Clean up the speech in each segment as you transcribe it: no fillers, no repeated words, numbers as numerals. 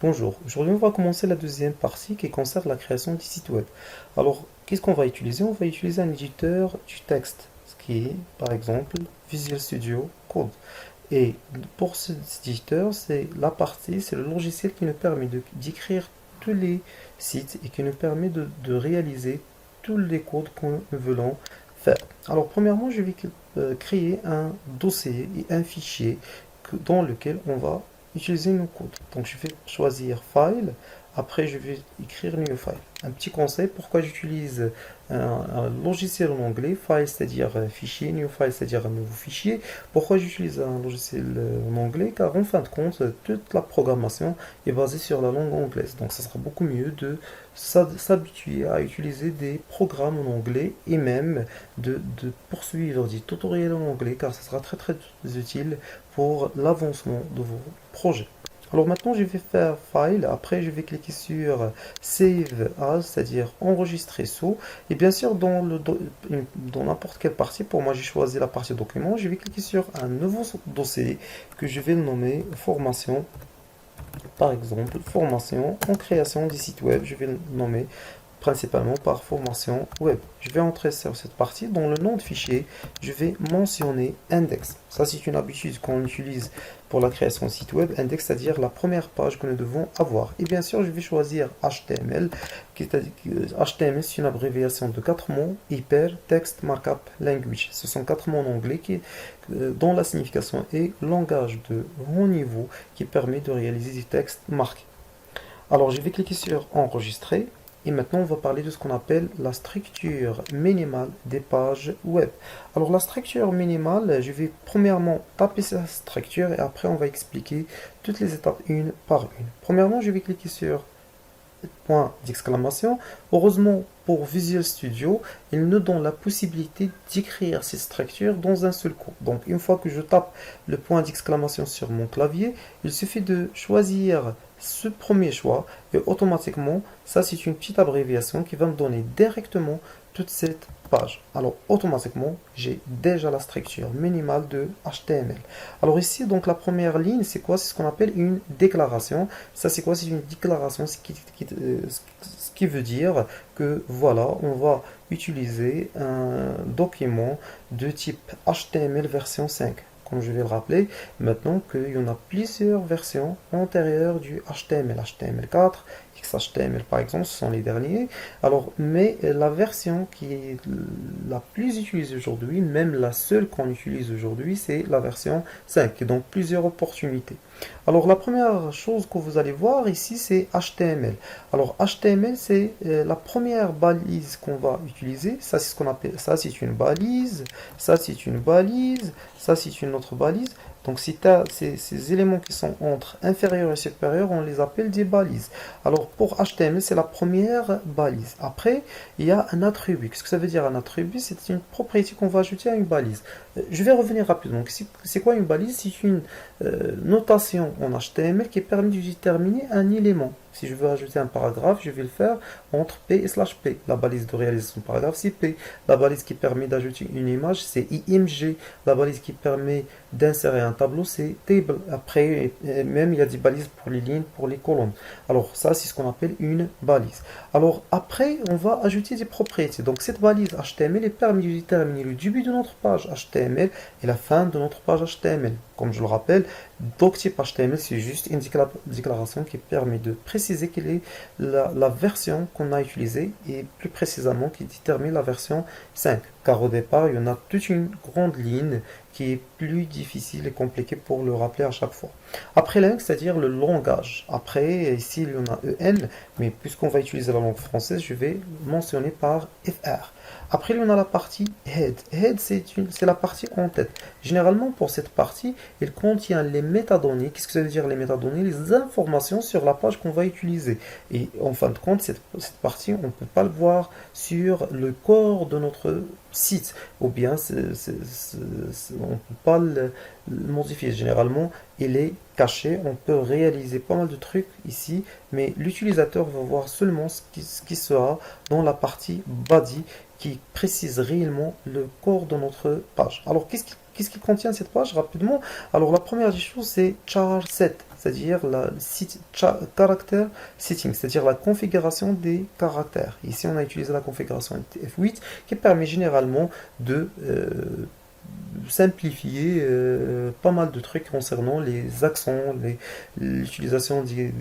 Bonjour, aujourd'hui on va commencer la deuxième partie qui concerne la création du site web. Alors, qu'est-ce qu'on va utiliser? On va utiliser un éditeur du texte, ce qui est par exemple Visual Studio Code. Et pour cet éditeur, c'est le logiciel qui nous permet d'écrire tous les sites et qui nous permet de réaliser tous les codes que nous voulons faire. Alors, premièrement, je vais créer un dossier et un fichier dans lequel on va utiliser nos codes. Donc, je vais choisir File. Après, je vais écrire New File. Un petit conseil, pourquoi j'utilise un logiciel en anglais, File c'est-à-dire fichier, New File c'est-à-dire un nouveau fichier. Pourquoi j'utilise un logiciel en anglais? Car en fin de compte, toute la programmation est basée sur la langue anglaise. Donc, ça sera beaucoup mieux de s'habituer à utiliser des programmes en anglais et même de poursuivre des tutoriels en anglais car ça sera très très utile pour l'avancement de vos projets. Alors maintenant, je vais faire File, après je vais cliquer sur Save As, c'est-à-dire enregistrer sous. Et bien sûr, dans n'importe quelle partie, pour moi j'ai choisi la partie document, je vais cliquer sur un nouveau dossier que je vais le nommer Formation. Par exemple, Formation en création des sites web, je vais le nommer principalement par formation web. Je vais entrer sur cette partie. Dans le nom de fichier, je vais mentionner index. Ça, c'est une habitude qu'on utilise pour la création de site web. Index, c'est-à-dire la première page que nous devons avoir. Et bien sûr, je vais choisir HTML. HTML, c'est une abréviation de 4 mots. Hypertext Markup Language. Ce sont 4 mots en anglais dont la signification est langage de haut niveau qui permet de réaliser des textes marqués. Alors, je vais cliquer sur enregistrer. Et maintenant, on va parler de ce qu'on appelle la structure minimale des pages web. Alors, la structure minimale, je vais premièrement taper sa structure et après, on va expliquer toutes les étapes une par une. Premièrement, je vais cliquer sur point d'exclamation. Heureusement, pour Visual Studio, il nous donne la possibilité d'écrire ces structures dans un seul coup. Donc, une fois que je tape le point d'exclamation sur mon clavier, il suffit de choisir ce premier choix et automatiquement, ça c'est une petite abréviation qui va me donner directement toute cette page. Alors automatiquement, j'ai déjà la structure minimale de HTML. Alors ici, donc la première ligne, c'est quoi? C'est ce qu'on appelle une déclaration. Ça c'est quoi? C'est une déclaration, ce qui veut dire que voilà, on va utiliser un document de type HTML version 5. Comme je vais le rappeler, maintenant qu'il y en a plusieurs versions antérieures du HTML, HTML4, XHTML par exemple, ce sont les derniers. Alors, mais la version qui est la plus utilisée aujourd'hui, même la seule qu'on utilise aujourd'hui, c'est la version 5, donc plusieurs opportunités. Alors, la première chose que vous allez voir ici, c'est HTML. Alors, HTML, c'est la première balise qu'on va utiliser. Ça, c'est ce qu'on appelle, ça, c'est une balise. Ça, c'est une balise. Ça, c'est une autre balise. Donc, si tu as ces éléments qui sont entre inférieur et supérieur, on les appelle des balises. Alors, pour HTML, c'est la première balise. Après, il y a un attribut. Qu'est-ce que ça veut dire un attribut? C'est une propriété qu'on va ajouter à une balise. Je vais revenir rapidement. C'est quoi une balise? C'est une notation en HTML qui permet de déterminer un élément. Si je veux ajouter un paragraphe, je vais le faire entre P et slash P. La balise de réalisation de paragraphe, c'est P. La balise qui permet d'ajouter une image, c'est IMG. La balise qui permet d'insérer un tableau, c'est Table. Après, même il y a des balises pour les lignes, pour les colonnes. Alors ça, c'est ce qu'on appelle une balise. Alors après, on va ajouter des propriétés. Donc cette balise HTML est permis de déterminer le début de notre page HTML et la fin de notre page HTML. Comme je le rappelle, doctype HTML, c'est juste une déclaration qui permet de préciser quelle est la version qu'on a utilisée et plus précisément qui détermine la version 5. Car au départ, il y en a toute une grande ligne qui est plus difficile et compliquée pour le rappeler à chaque fois. Après langue, c'est-à-dire le langage. Après, ici, il y en a EN, mais puisqu'on va utiliser la langue française, je vais mentionner par FR. Après, il y en a la partie head. Head, c'est la partie en tête. Généralement, pour cette partie, il contient les métadonnées. Qu'est-ce que ça veut dire les métadonnées? Les informations sur la page qu'on va utiliser. Et en fin de compte, cette partie, on ne peut pas le voir sur le corps de notre site. Ou bien, on ne peut pas le modifier. Généralement, il est caché. On peut réaliser pas mal de trucs ici, mais l'utilisateur va voir seulement ce qui sera dans la partie body qui précise réellement le corps de notre page. Alors, qu'est-ce qui contient cette page rapidement? Alors, la première des choses, c'est char set. c'est-à-dire la character setting, c'est-à-dire la configuration des caractères. Ici, on a utilisé la configuration F8 qui permet généralement de simplifier pas mal de trucs concernant les accents, l'utilisation des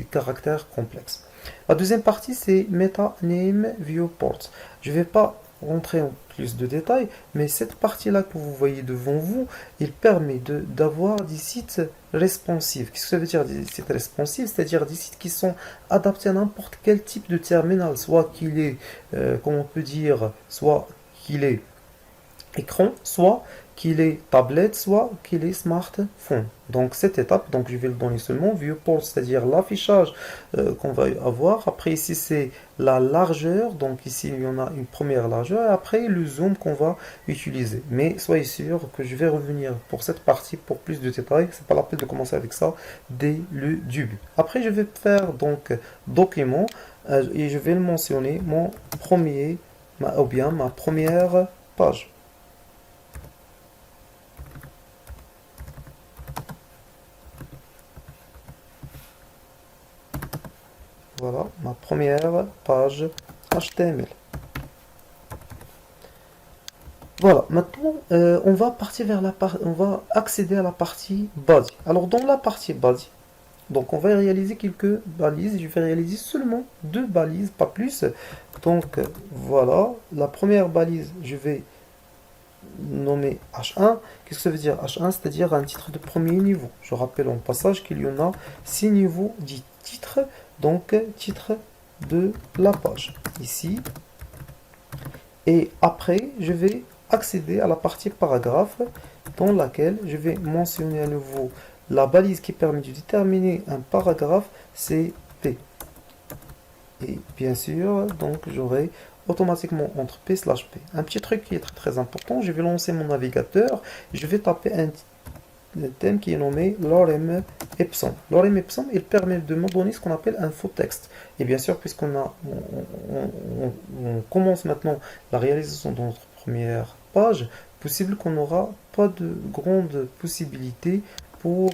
caractères complexes. La deuxième partie, c'est Meta Name Viewport. Je ne vais pas rentrer en plus de détails, mais cette partie-là que vous voyez devant vous, il permet d'avoir des sites responsifs. Qu'est-ce que ça veut dire des sites responsifs? C'est-à-dire des sites qui sont adaptés à n'importe quel type de terminal, soit qu'il est, comment on peut dire, soit qu'il est écran, soit qu'il est tablette, soit qu'il est smartphone. Donc cette étape, donc je vais le donner seulement viewport, c'est-à-dire l'affichage qu'on va avoir. Après ici c'est la largeur, donc ici il y en a une première largeur, et après le zoom qu'on va utiliser. Mais soyez sûr que je vais revenir pour cette partie pour plus de détails. C'est pas la peine de commencer avec ça dès le début. Après je vais faire donc document et je vais le mentionner mon premier, ou bien ma première page. Voilà, ma première page HTML. Voilà, maintenant on va partir vers on va accéder à la partie body. Alors dans la partie body, donc on va réaliser quelques balises. Je vais réaliser seulement 2 balises, pas plus. Donc voilà, la première balise, je vais nommer H1. Qu'est-ce que ça veut dire H1? C'est-à-dire un titre de premier niveau. Je rappelle en passage qu'il y en a 6 niveaux dits titres. Donc titre de la page ici, et après je vais accéder à la partie paragraphe dans laquelle je vais mentionner à nouveau la balise qui permet de déterminer un paragraphe, c'est P, et bien sûr donc j'aurai automatiquement entre P/P. Un petit truc qui est très important, je vais lancer mon navigateur, je vais taper un thème qui est nommé Lorem Ipsum. Lorem Ipsum, il permet de me donner ce qu'on appelle un faux texte. Et bien sûr, puisqu'on on commence maintenant la réalisation de notre première page, possible qu'on n'aura pas de grandes possibilités pour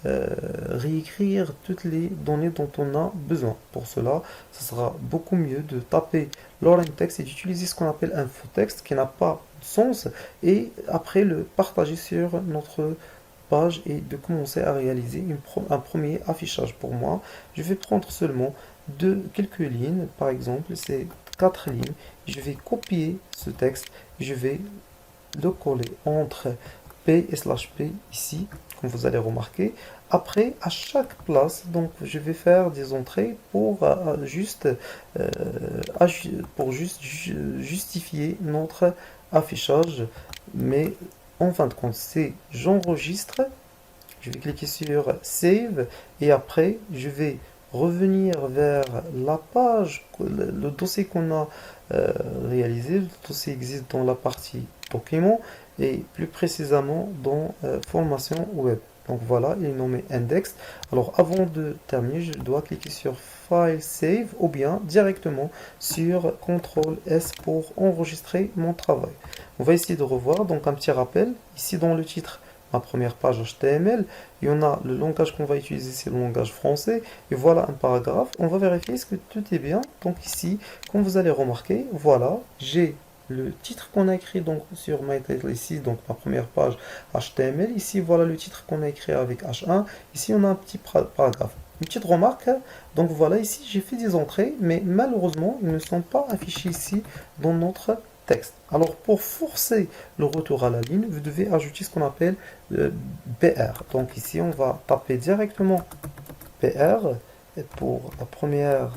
réécrire toutes les données dont on a besoin. Pour cela, ce sera beaucoup mieux de taper Lorem Text et d'utiliser ce qu'on appelle un faux texte qui n'a pas de sens, et après le partager sur notre page et de commencer à réaliser un premier affichage. Pour moi, je vais prendre seulement quelques lignes, par exemple c'est 4 lignes. Je vais copier ce texte, je vais le coller entre P et /P ici, comme vous allez remarquer. Après, à chaque place, donc je vais faire des entrées pour juste justifier notre affichage. Mais en fin de compte, c'est j'enregistre, je vais cliquer sur Save, et après je vais revenir vers la page, le dossier qu'on a réalisé. Le dossier existe dans la partie document et plus précisément dans formation web. Donc voilà, il est nommé index. Alors avant de terminer, je dois cliquer sur File Save ou bien directement sur CTRL S pour enregistrer mon travail. On va essayer de revoir, donc un petit rappel. Ici dans le titre, ma première page HTML, il y en a le langage qu'on va utiliser, c'est le langage français. Et voilà un paragraphe. On va vérifier est-ce que tout est bien. Donc ici, comme vous allez remarquer, voilà, j'ai le titre qu'on a écrit donc sur MyTitle ici, donc ma première page HTML. Ici, voilà le titre qu'on a écrit avec H1. Ici, on a un petit paragraphe. Une petite remarque, donc voilà, ici j'ai fait des entrées, mais malheureusement, ils ne sont pas affichés ici dans notre texte. Alors pour forcer le retour à la ligne, vous devez ajouter ce qu'on appelle BR. Donc ici, on va taper directement BR pour la première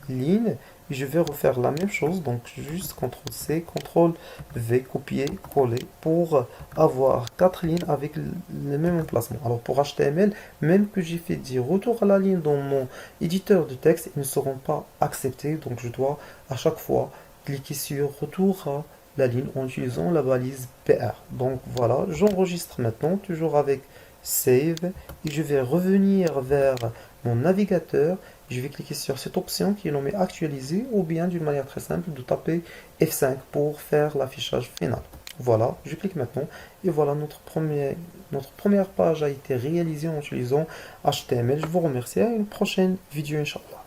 ligne. Je vais refaire la même chose, donc juste CTRL-C, CTRL-V, copier, coller, pour avoir 4 lignes avec le même emplacement. Alors pour HTML, même que j'ai fait des retours à la ligne dans mon éditeur de texte, ils ne seront pas acceptés, donc je dois à chaque fois cliquer sur retour à la ligne en utilisant la balise PR. Donc voilà, j'enregistre maintenant, toujours avec Save, et je vais revenir vers mon navigateur. Je vais cliquer sur cette option qui est nommée actualiser, ou bien d'une manière très simple de taper F5 pour faire l'affichage final. Voilà, je clique maintenant et voilà notre première page a été réalisée en utilisant HTML. Je vous remercie à une prochaine vidéo, Inch'Allah.